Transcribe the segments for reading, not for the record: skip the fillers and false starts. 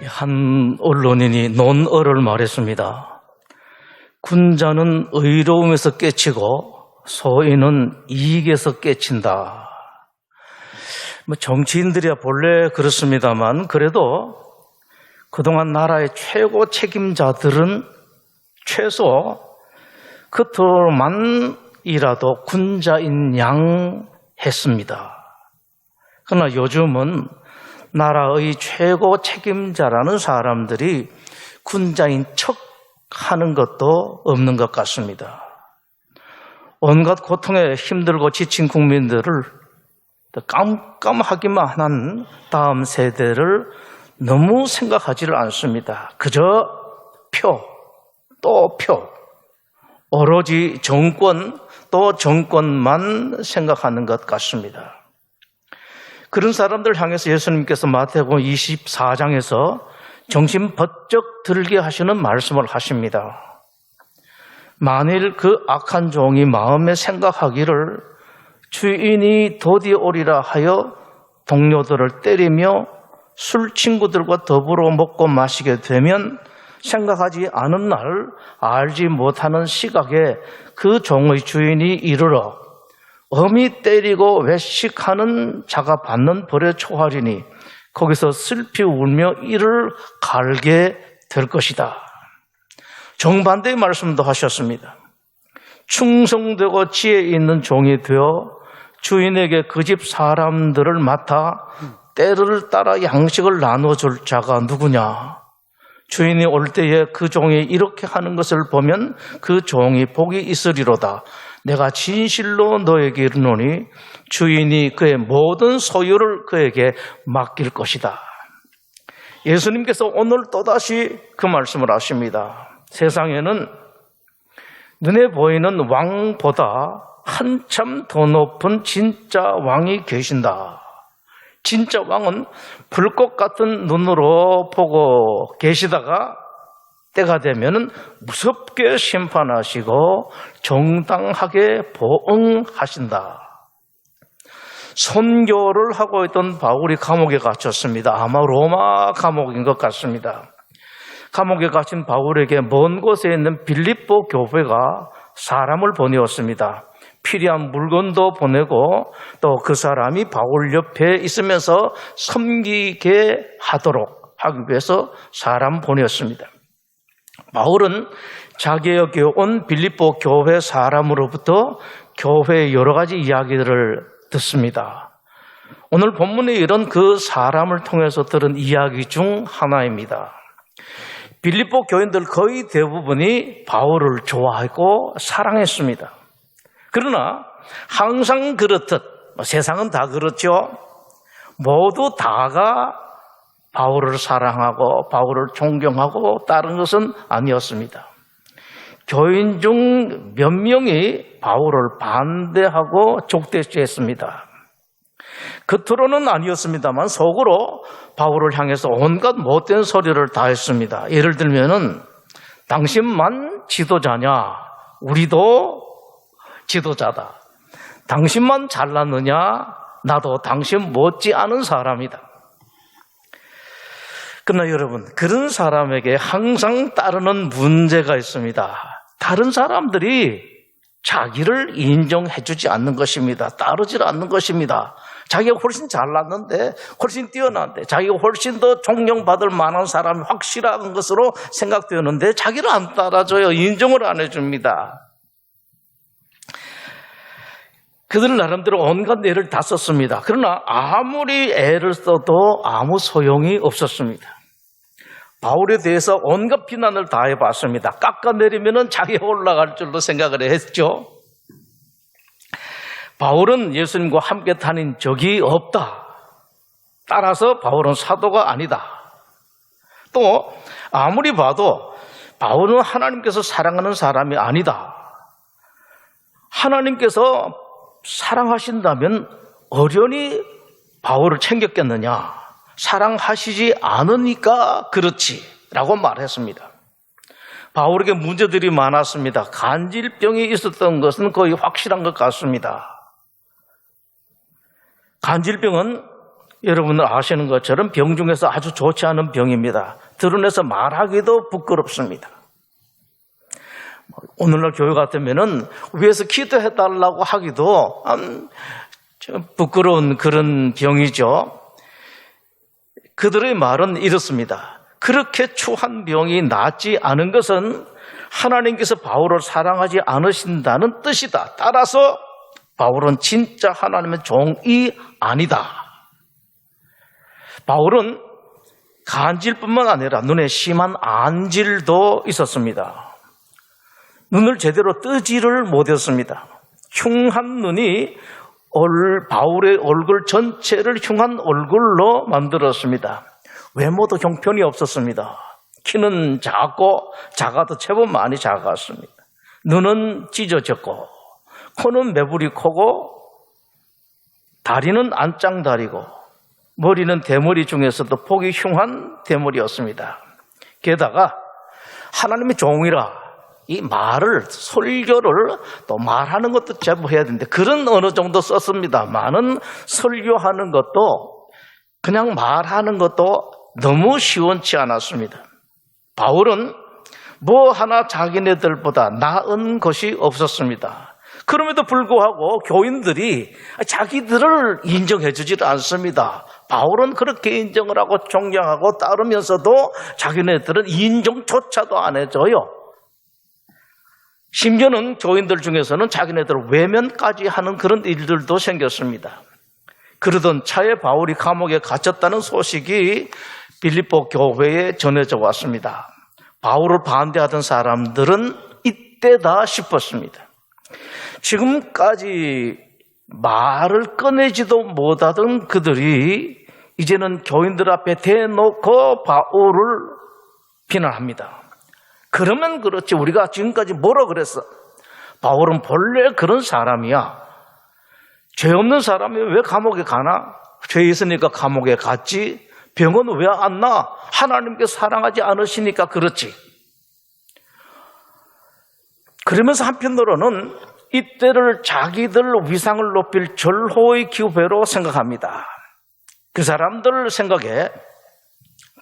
한 언론인이 논어를 말했습니다. 군자는 의로움에서 깨치고 소인은 이익에서 깨친다. 정치인들이야 본래 그렇습니다만 그래도 그동안 나라의 최고 책임자들은 최소 그토록만이라도 군자인 양 했습니다. 그러나 요즘은 나라의 최고 책임자라는 사람들이 군자인 척 하는 것도 없는 것 같습니다. 온갖 고통에 힘들고 지친 국민들을 깜깜하기만 한 다음 세대를 너무 생각하지를 않습니다. 그저 표, 또 표, 오로지 정권, 또 정권만 생각하는 것 같습니다. 그런 사람들 향해서 예수님께서 마태복음 24장에서 정신 번쩍 들게 하시는 말씀을 하십니다. 만일 그 악한 종이 마음에 생각하기를 주인이 도디 오리라 하여 동료들을 때리며 술 친구들과 더불어 먹고 마시게 되면 생각하지 않은 날 알지 못하는 시각에 그 종의 주인이 이르러 엄히 때리고 외식하는 자가 받는 벌의 초하리니 거기서 슬피 울며 이를 갈게 될 것이다. 정반대의 말씀도 하셨습니다. 충성되고 지혜 있는 종이 되어 주인에게 그 집 사람들을 맡아 때를 따라 양식을 나눠줄 자가 누구냐? 주인이 올 때에 그 종이 이렇게 하는 것을 보면 그 종이 복이 있으리로다. 내가 진실로 너에게 이르노니 주인이 그의 모든 소유를 그에게 맡길 것이다. 예수님께서 오늘 또다시 그 말씀을 하십니다. 세상에는 눈에 보이는 왕보다 한참 더 높은 진짜 왕이 계신다. 진짜 왕은 불꽃 같은 눈으로 보고 계시다가 때가 되면 무섭게 심판하시고 정당하게 보응하신다. 선교를 하고 있던 바울이 감옥에 갇혔습니다. 아마 로마 감옥인 것 같습니다. 감옥에 갇힌 바울에게 먼 곳에 있는 빌립보 교회가 사람을 보내었습니다. 필요한 물건도 보내고 또 그 사람이 바울 옆에 있으면서 섬기게 하도록 하기 위해서 사람 보냈습니다. 바울은 자기에게 온 빌립보 교회 사람으로부터 교회의 여러 가지 이야기들을 듣습니다. 오늘 본문에 이런 그 사람을 통해서 들은 이야기 중 하나입니다. 빌립보 교인들 거의 대부분이 바울을 좋아하고 사랑했습니다. 그러나 항상 그렇듯 세상은 다 그렇죠. 모두 다가 바울을 사랑하고 바울을 존경하고 다른 것은 아니었습니다. 교인 중 몇 명이 바울을 반대하고 족대시했습니다. 겉으로는 아니었습니다만 속으로 바울을 향해서 온갖 못된 소리를 다 했습니다. 예를 들면은 당신만 지도자냐? 우리도 지도자다. 당신만 잘났느냐? 나도 당신 못지않은 사람이다. 그러나 여러분, 그런 사람에게 항상 따르는 문제가 있습니다. 다른 사람들이 자기를 인정해 주지 않는 것입니다. 따르지 않는 것입니다. 자기가 훨씬 잘났는데, 훨씬 뛰어난데, 자기가 훨씬 더 존경받을 만한 사람이 확실한 것으로 생각되는데 자기를 안 따라줘요. 인정을 안 해줍니다. 그들 나름대로 온갖 애를 다 썼습니다. 그러나 아무리 애를 써도 아무 소용이 없었습니다. 바울에 대해서 온갖 비난을 다 해봤습니다. 깎아내리면 자기가 올라갈 줄로 생각을 했죠. 바울은 예수님과 함께 다닌 적이 없다. 따라서 바울은 사도가 아니다. 또 아무리 봐도 바울은 하나님께서 사랑하는 사람이 아니다. 하나님께서 사랑하신다면 어련히 바울을 챙겼겠느냐? 사랑하시지 않으니까 그렇지 라고 말했습니다. 바울에게 문제들이 많았습니다. 간질병이 있었던 것은 거의 확실한 것 같습니다. 간질병은 여러분들 아시는 것처럼 병 중에서 아주 좋지 않은 병입니다. 드러내서 말하기도 부끄럽습니다. 오늘날 교회 같으면은 위에서 기도해달라고 하기도 좀 부끄러운 그런 병이죠. 그들의 말은 이렇습니다. 그렇게 추한 병이 낫지 않은 것은 하나님께서 바울을 사랑하지 않으신다는 뜻이다. 따라서 바울은 진짜 하나님의 종이 아니다. 바울은 간질뿐만 아니라 눈에 심한 안질도 있었습니다. 눈을 제대로 뜨지를 못했습니다. 흉한 눈이 바울의 얼굴 전체를 흉한 얼굴로 만들었습니다. 외모도 형편이 없었습니다. 키는 작아도 제법 많이 작았습니다. 눈은 찢어졌고 코는 매부리 코고 다리는 안짱다리고 머리는 대머리 중에서도 폭이 흉한 대머리였습니다. 게다가 하나님의 종이라 이 말을 설교를 또 말하는 것도 제법 해야 되는데 그런 어느 정도 썼습니다. 많은 설교하는 것도 그냥 말하는 것도 너무 시원치 않았습니다. 바울은 뭐 하나 자기네들보다 나은 것이 없었습니다. 그럼에도 불구하고 교인들이 자기들을 인정해 주질 않습니다. 바울은 그렇게 인정을 하고 존경하고 따르면서도 자기네들은 인정조차도 안 해줘요. 심지어는 교인들 중에서는 자기네들 외면까지 하는 그런 일들도 생겼습니다. 그러던 차에 바울이 감옥에 갇혔다는 소식이 빌립보 교회에 전해져 왔습니다. 바울을 반대하던 사람들은 이때다 싶었습니다. 지금까지 말을 꺼내지도 못하던 그들이 이제는 교인들 앞에 대놓고 바울을 비난합니다. 그러면 그렇지 우리가 지금까지 뭐라 그랬어? 바울은 본래 그런 사람이야. 죄 없는 사람이 왜 감옥에 가나? 죄 있으니까 감옥에 갔지. 병은 왜 안 나? 하나님께서 사랑하지 않으시니까 그렇지. 그러면서 한편으로는 이때를 자기들 위상을 높일 절호의 기회로 생각합니다. 그 사람들 생각에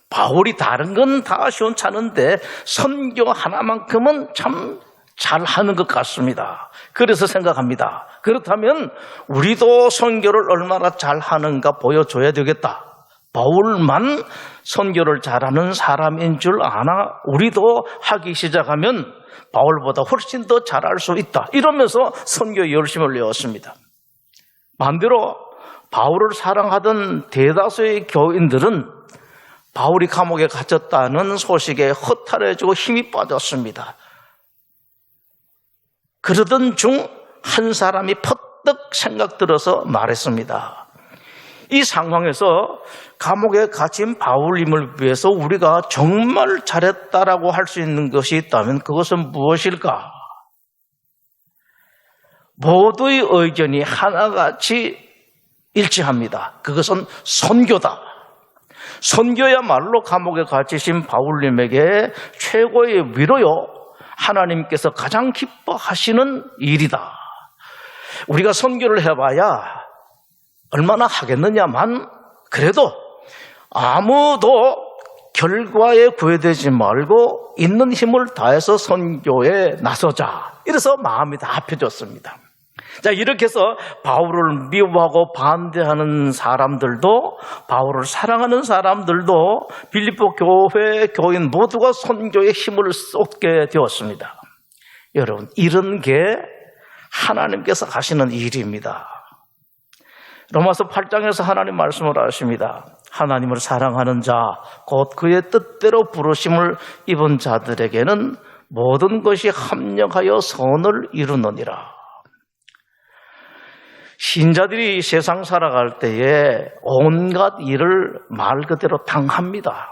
바울이 다른 건 다 시원찮은데 선교 하나만큼은 참 잘하는 것 같습니다. 그래서 생각합니다. 그렇다면 우리도 선교를 얼마나 잘하는가 보여줘야 되겠다. 바울만 선교를 잘하는 사람인 줄 아나 우리도 하기 시작하면 바울보다 훨씬 더 잘할 수 있다. 이러면서 선교에 열심을 내었습니다. 반대로 바울을 사랑하던 대다수의 교인들은 바울이 감옥에 갇혔다는 소식에 허탈해지고 힘이 빠졌습니다. 그러던 중 한 사람이 퍼뜩 생각 들어서 말했습니다. 이 상황에서 감옥에 갇힌 바울님을 위해서 우리가 정말 잘했다라고 할 수 있는 것이 있다면 그것은 무엇일까? 모두의 의견이 하나같이 일치합니다. 그것은 선교다. 선교야말로 감옥에 갇히신 바울님에게 최고의 위로요. 하나님께서 가장 기뻐하시는 일이다. 우리가 선교를 해봐야 얼마나 하겠느냐만 그래도 아무도 결과에 구애되지 말고 있는 힘을 다해서 선교에 나서자. 이래서 마음이 다 합해졌습니다. 자, 이렇게 해서 바울을 미워하고 반대하는 사람들도 바울을 사랑하는 사람들도 빌립보 교회 교인 모두가 선교에 힘을 쏟게 되었습니다. 여러분, 이런 게 하나님께서 하시는 일입니다. 로마서 8장에서 하나님 말씀을 하십니다. 하나님을 사랑하는 자, 곧 그의 뜻대로 부르심을 입은 자들에게는 모든 것이 합력하여 선을 이루느니라. 신자들이 세상 살아갈 때에 온갖 일을 말 그대로 당합니다.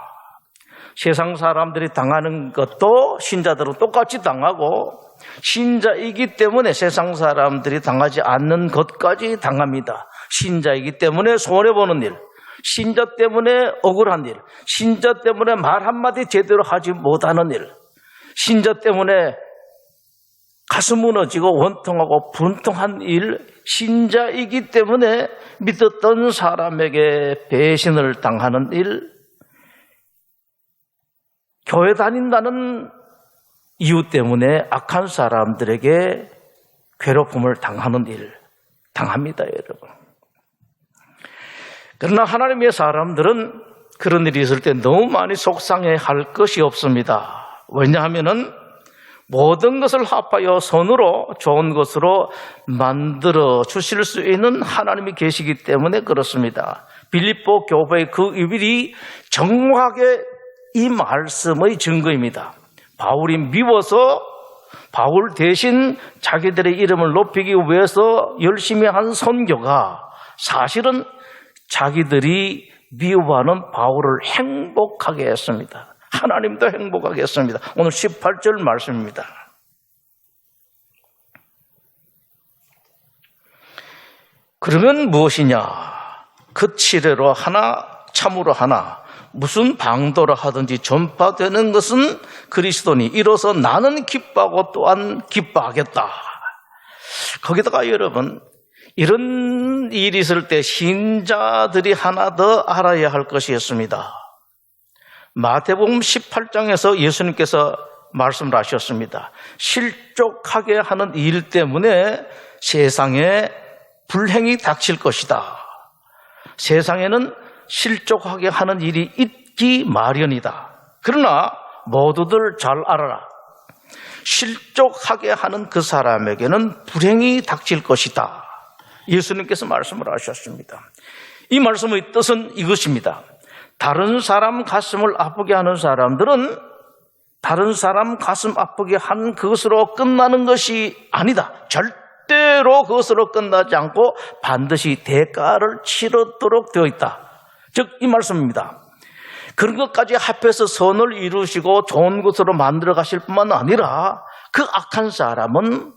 세상 사람들이 당하는 것도 신자들은 똑같이 당하고 신자이기 때문에 세상 사람들이 당하지 않는 것까지 당합니다. 신자이기 때문에 손해보는 일, 신자 때문에 억울한 일, 신자 때문에 말 한마디 제대로 하지 못하는 일, 신자 때문에 가슴 무너지고 원통하고 분통한 일, 신자이기 때문에 믿었던 사람에게 배신을 당하는 일, 교회 다닌다는 이유 때문에 악한 사람들에게 괴롭힘을 당하는 일, 당합니다, 여러분. 그러나 하나님의 사람들은 그런 일이 있을 때 너무 많이 속상해 할 것이 없습니다. 왜냐하면은 모든 것을 합하여 선으로 좋은 것으로 만들어 주실 수 있는 하나님이 계시기 때문에 그렇습니다. 빌립보 교회의 그 일이 정확하게 이 말씀의 증거입니다. 바울이 미워서 바울 대신 자기들의 이름을 높이기 위해서 열심히 한 선교가 사실은 자기들이 미워하는 바울을 행복하게 했습니다. 하나님도 행복하게 했습니다. 오늘 18절 말씀입니다. 그러면 무엇이냐? 그 치레로 하나 참으로 하나 무슨 방도라 하든지 전파되는 것은 그리스도니 이로써 나는 기뻐하고 또한 기뻐하겠다. 거기다가 여러분 이런 일이 있을 때 신자들이 하나 더 알아야 할 것이 있습니다. 마태복음 18장에서 예수님께서 말씀을 하셨습니다. 실족하게 하는 일 때문에 세상에 불행이 닥칠 것이다. 세상에는 실족하게 하는 일이 있기 마련이다. 그러나 모두들 잘 알아라. 실족하게 하는 그 사람에게는 불행이 닥칠 것이다. 예수님께서 말씀을 하셨습니다. 이 말씀의 뜻은 이것입니다. 다른 사람 가슴을 아프게 하는 사람들은 다른 사람 가슴 아프게 한 그것으로 끝나는 것이 아니다. 절대로 그것으로 끝나지 않고 반드시 대가를 치르도록 되어 있다. 즉 이 말씀입니다. 그런 것까지 합해서 선을 이루시고 좋은 것으로 만들어 가실 뿐만 아니라 그 악한 사람은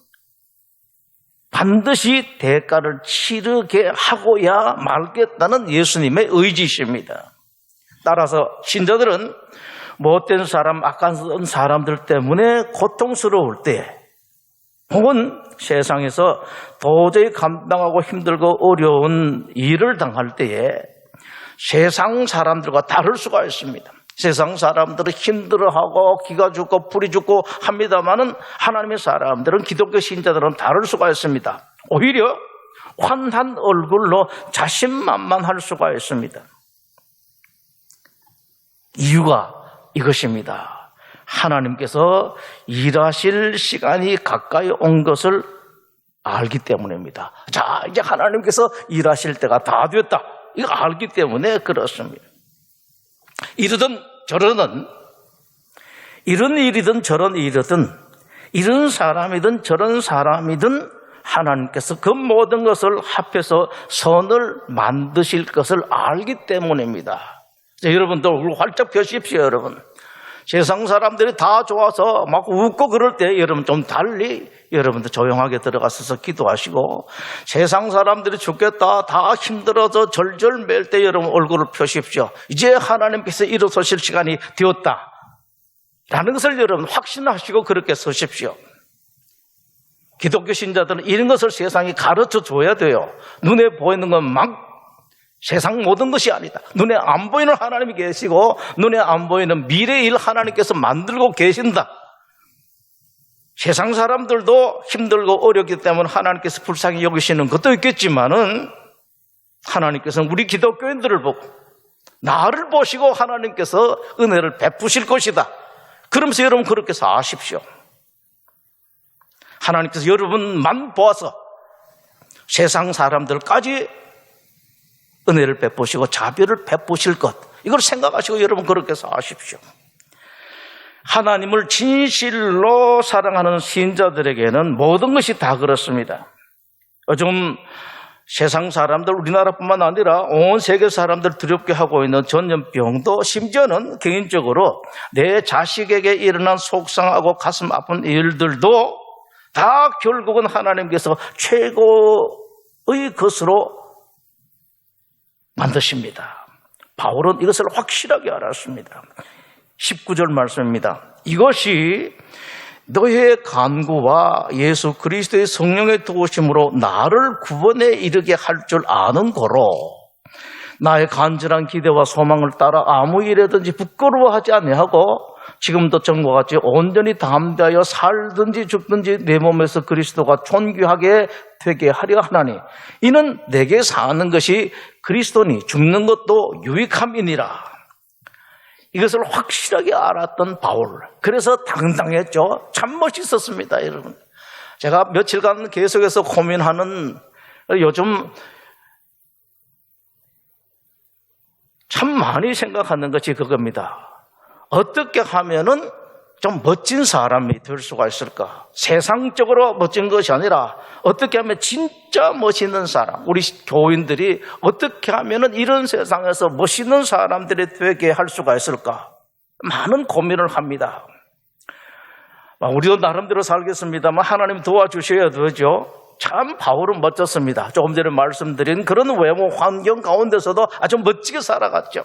반드시 대가를 치르게 하고야 말겠다는 예수님의 의지십니다. 따라서 신자들은 못된 사람, 악한 사람들 때문에 고통스러울 때 혹은 세상에서 도저히 감당하고 힘들고 어려운 일을 당할 때에 세상 사람들과 다를 수가 있습니다. 세상 사람들은 힘들어하고 기가 죽고 풀이 죽고 합니다마는 하나님의 사람들은 기독교 신자들은 다를 수가 있습니다. 오히려 환한 얼굴로 자신만만할 수가 있습니다. 이유가 이것입니다. 하나님께서 일하실 시간이 가까이 온 것을 알기 때문입니다. 자, 이제 하나님께서 일하실 때가 다 됐다. 이거 알기 때문에 그렇습니다. 이러든 저러든 이런 일이든 저런 일이든 이런 사람이든 저런 사람이든 하나님께서 그 모든 것을 합해서 선을 만드실 것을 알기 때문입니다. 자, 여러분들 얼굴 활짝 펴십시오. 여러분 세상 사람들이 다 좋아서 막 웃고 그럴 때 여러분 좀 달리 여러분들 조용하게 들어가서 기도하시고 세상 사람들이 죽겠다 다 힘들어서 절절 맬 때 여러분 얼굴을 펴십시오. 이제 하나님께서 일어서실 시간이 되었다 라는 것을 여러분 확신하시고 그렇게 서십시오. 기독교 신자들은 이런 것을 세상이 가르쳐 줘야 돼요. 눈에 보이는 건 막 세상 모든 것이 아니다. 눈에 안 보이는 하나님이 계시고 눈에 안 보이는 미래의 일 하나님께서 만들고 계신다. 세상 사람들도 힘들고 어렵기 때문에 하나님께서 불쌍히 여기시는 것도 있겠지만은 하나님께서는 우리 기독교인들을 보고 나를 보시고 하나님께서 은혜를 베푸실 것이다. 그러면서 여러분 그렇게 사십시오. 하나님께서 여러분만 보아서 세상 사람들까지 은혜를 베푸시고 자비를 베푸실 것 이걸 생각하시고 여러분 그렇게 사십시오. 하나님을 진실로 사랑하는 신자들에게는 모든 것이 다 그렇습니다. 요즘 세상 사람들 우리나라뿐만 아니라 온 세계 사람들 두렵게 하고 있는 전염병도 심지어는 개인적으로 내 자식에게 일어난 속상하고 가슴 아픈 일들도 다 결국은 하나님께서 최고의 것으로 만드십니다. 바울은 이것을 확실하게 알았습니다. 19절 말씀입니다. 이것이 너의 간구와 예수 그리스도의 성령의 도우심으로 나를 구원에 이르게 할 줄 아는 거로 나의 간절한 기대와 소망을 따라 아무 일에든지 부끄러워하지 아니하고 지금도 전과 같이 온전히 담대하여 살든지 죽든지 내 몸에서 그리스도가 존귀하게 되게 하려 하나니 이는 내게 사는 것이 그리스도니 죽는 것도 유익함이니라. 이것을 확실하게 알았던 바울. 그래서 당당했죠. 참 멋있었습니다, 여러분. 제가 며칠간 계속해서 고민하는 요즘 참 많이 생각하는 것이 그겁니다. 어떻게 하면은 좀 멋진 사람이 될 수가 있을까? 세상적으로 멋진 것이 아니라 어떻게 하면 진짜 멋있는 사람, 우리 교인들이 어떻게 하면은 이런 세상에서 멋있는 사람들이 되게 할 수가 있을까? 많은 고민을 합니다. 우리도 나름대로 살겠습니다만 하나님 도와주셔야 되죠. 참 바울은 멋졌습니다. 조금 전에 말씀드린 그런 외모 환경 가운데서도 아주 멋지게 살아갔죠.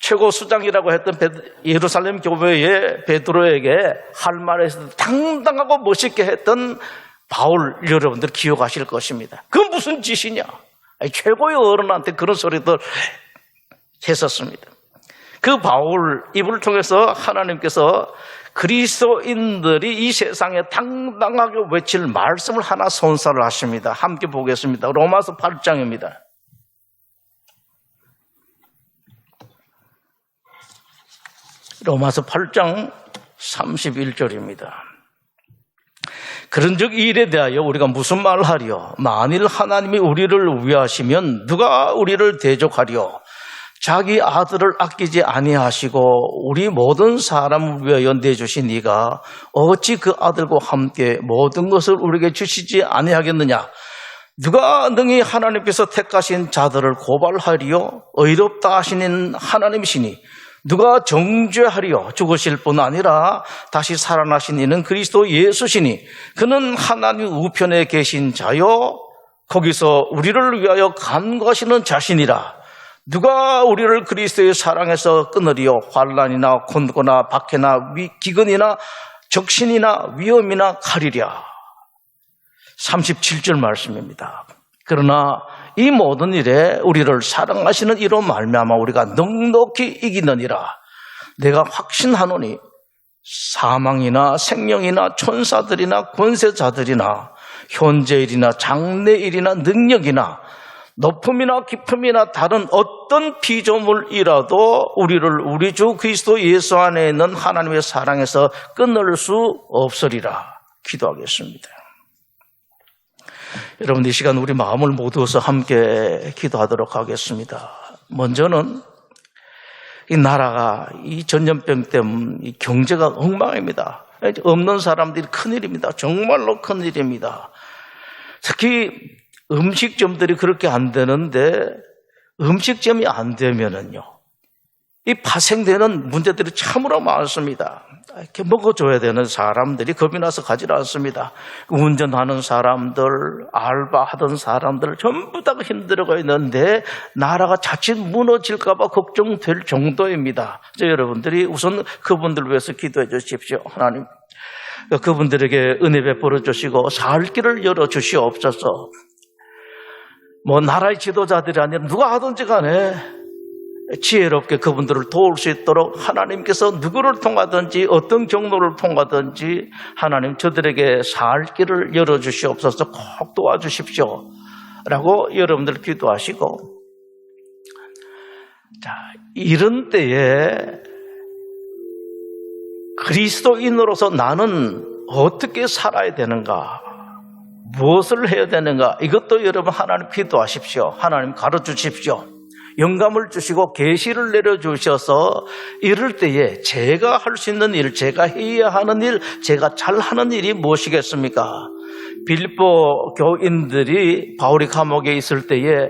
최고 수장이라고 했던 예루살렘 교회의 베드로에게 할 말에서 당당하고 멋있게 했던 바울, 여러분들 기억하실 것입니다. 그건 무슨 짓이냐? 최고의 어른한테 그런 소리들 했었습니다. 그 바울 입을 통해서 하나님께서 그리스도인들이 이 세상에 당당하게 외칠 말씀을 하나 선사를 하십니다. 함께 보겠습니다. 로마서 8장입니다. 로마서 8장 31절입니다. 그런즉 이 일에 대하여 우리가 무슨 말을 하리요? 만일 하나님이 우리를 위하시면 누가 우리를 대적하리요? 자기 아들을 아끼지 아니하시고 우리 모든 사람을 위하여 내주신 이가 어찌 그 아들과 함께 모든 것을 우리에게 주시지 아니하겠느냐? 누가 능히 하나님께서 택하신 자들을 고발하리요? 의롭다 하시는 하나님이시니 누가 정죄하리요? 죽으실 뿐 아니라 다시 살아나신 이는 그리스도 예수시니 그는 하나님 우편에 계신 자요 거기서 우리를 위하여 간구하시는 자신이라. 누가 우리를 그리스도의 사랑에서 끊으리요? 환난이나 곤고나 박해나 기근이나 적신이나 위험이나 칼이랴. 37절 말씀입니다. 그러나 이 모든 일에 우리를 사랑하시는 이로 말미암아 우리가 넉넉히 이기느니라. 내가 확신하노니 사망이나 생명이나 천사들이나 권세자들이나 현재일이나 장래일이나 능력이나 높음이나 깊음이나 다른 어떤 피조물이라도 우리를 우리 주 그리스도 예수 안에 있는 하나님의 사랑에서 끊을 수 없으리라. 기도하겠습니다. 여러분, 이 시간 우리 마음을 모두어서 함께 기도하도록 하겠습니다. 먼저는 이 나라가 이 전염병 때문에 이 경제가 엉망입니다. 없는 사람들이 큰일입니다. 정말로 큰일입니다. 특히 음식점들이 그렇게 안 되는데 음식점이 안 되면은요, 이 파생되는 문제들이 참으로 많습니다. 이렇게 먹어줘야 되는 사람들이 겁이 나서 가지 않습니다. 운전하는 사람들, 알바하던 사람들 전부 다 힘들어가 있는데 나라가 자칫 무너질까 봐 걱정될 정도입니다. 여러분들이 우선 그분들 위해서 기도해 주십시오. 하나님, 그분들에게 은혜 베풀어 주시고 살 길을 열어 주시옵소서. 나라의 지도자들이 아니라 누가 하든지 간에 지혜롭게 그분들을 도울 수 있도록 하나님께서 누구를 통하든지 어떤 경로를 통하든지 하나님 저들에게 살 길을 열어주시옵소서. 꼭 도와주십시오 라고 여러분들 기도하시고, 자, 이런 때에 그리스도인으로서 나는 어떻게 살아야 되는가, 무엇을 해야 되는가, 이것도 여러분 하나님 기도하십시오. 하나님 가르쳐주십시오. 영감을 주시고 계시를 내려주셔서 이럴 때에 제가 할 수 있는 일, 제가 해야 하는 일, 제가 잘하는 일이 무엇이겠습니까? 빌립보 교인들이 바울이 감옥에 있을 때에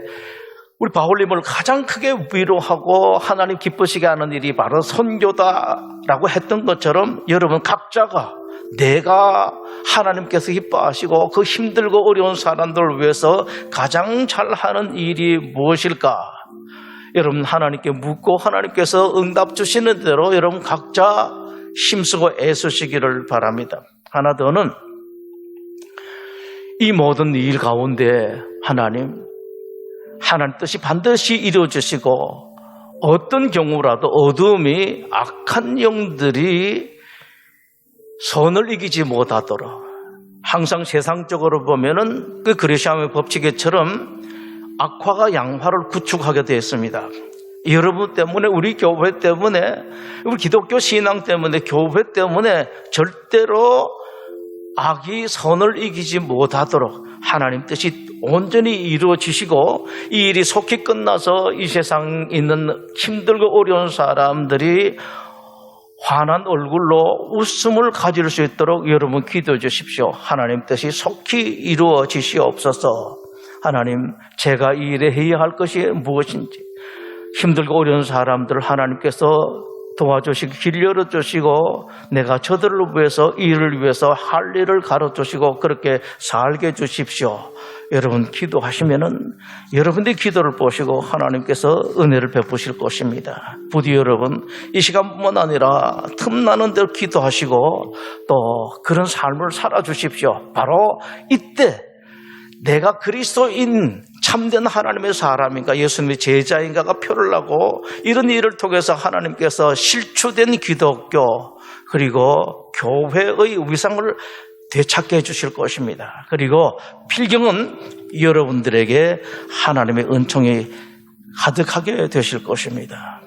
우리 바울님을 가장 크게 위로하고 하나님 기쁘시게 하는 일이 바로 선교다라고 했던 것처럼 여러분 각자가 내가 하나님께서 기뻐하시고 그 힘들고 어려운 사람들을 위해서 가장 잘하는 일이 무엇일까? 여러분 하나님께 묻고 하나님께서 응답 주시는 대로 여러분 각자 힘쓰고 애쓰시기를 바랍니다. 하나 더는 이 모든 일 가운데 하나님 뜻이 반드시 이루어지시고 어떤 경우라도 어둠이 악한 영들이 선을 이기지 못하도록 항상 세상적으로 보면은 그 그리스도의 법칙에처럼 악화가 양화를 구축하게 되어 있습니다. 여러분 때문에, 우리 교회 때문에, 우리 기독교 신앙 때문에, 교회 때문에 절대로 악이 선을 이기지 못하도록 하나님 뜻이 온전히 이루어지시고 이 일이 속히 끝나서 이 세상에 있는 힘들고 어려운 사람들이 환한 얼굴로 웃음을 가질 수 있도록 여러분 기도해 주십시오. 하나님 뜻이 속히 이루어지시옵소서. 하나님, 제가 이 일에 해야 할 것이 무엇인지, 힘들고 어려운 사람들을 하나님께서 도와주시고 길 열어주시고 내가 저들을 위해서 이 일을 위해서 할 일을 가르쳐주시고 그렇게 살게 해주십시오. 여러분 기도하시면은 여러분들의 기도를 보시고 하나님께서 은혜를 베푸실 것입니다. 부디 여러분 이 시간뿐만 아니라 틈나는 대로 기도하시고 또 그런 삶을 살아주십시오. 바로 이때 내가 그리스도인 참된 하나님의 사람인가 예수님의 제자인가가 표를 나고 이런 일을 통해서 하나님께서 실추된 기독교 그리고 교회의 위상을 되찾게 해주실 것입니다. 그리고 필경은 여러분들에게 하나님의 은총이 가득하게 되실 것입니다.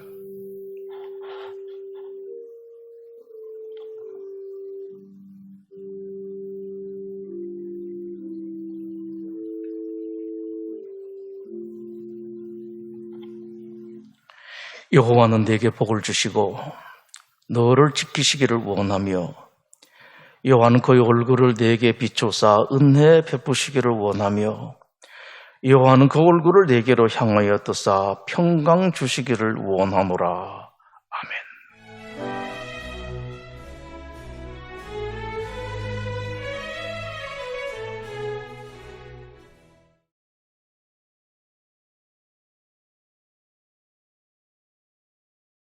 여호와는 내게 복을 주시고 너를 지키시기를 원하며 여호와는 그의 얼굴을 내게 비추사 은혜 베푸시기를 원하며 여호와는 그 얼굴을 내게로 향하여 뜨사 평강 주시기를 원하노라.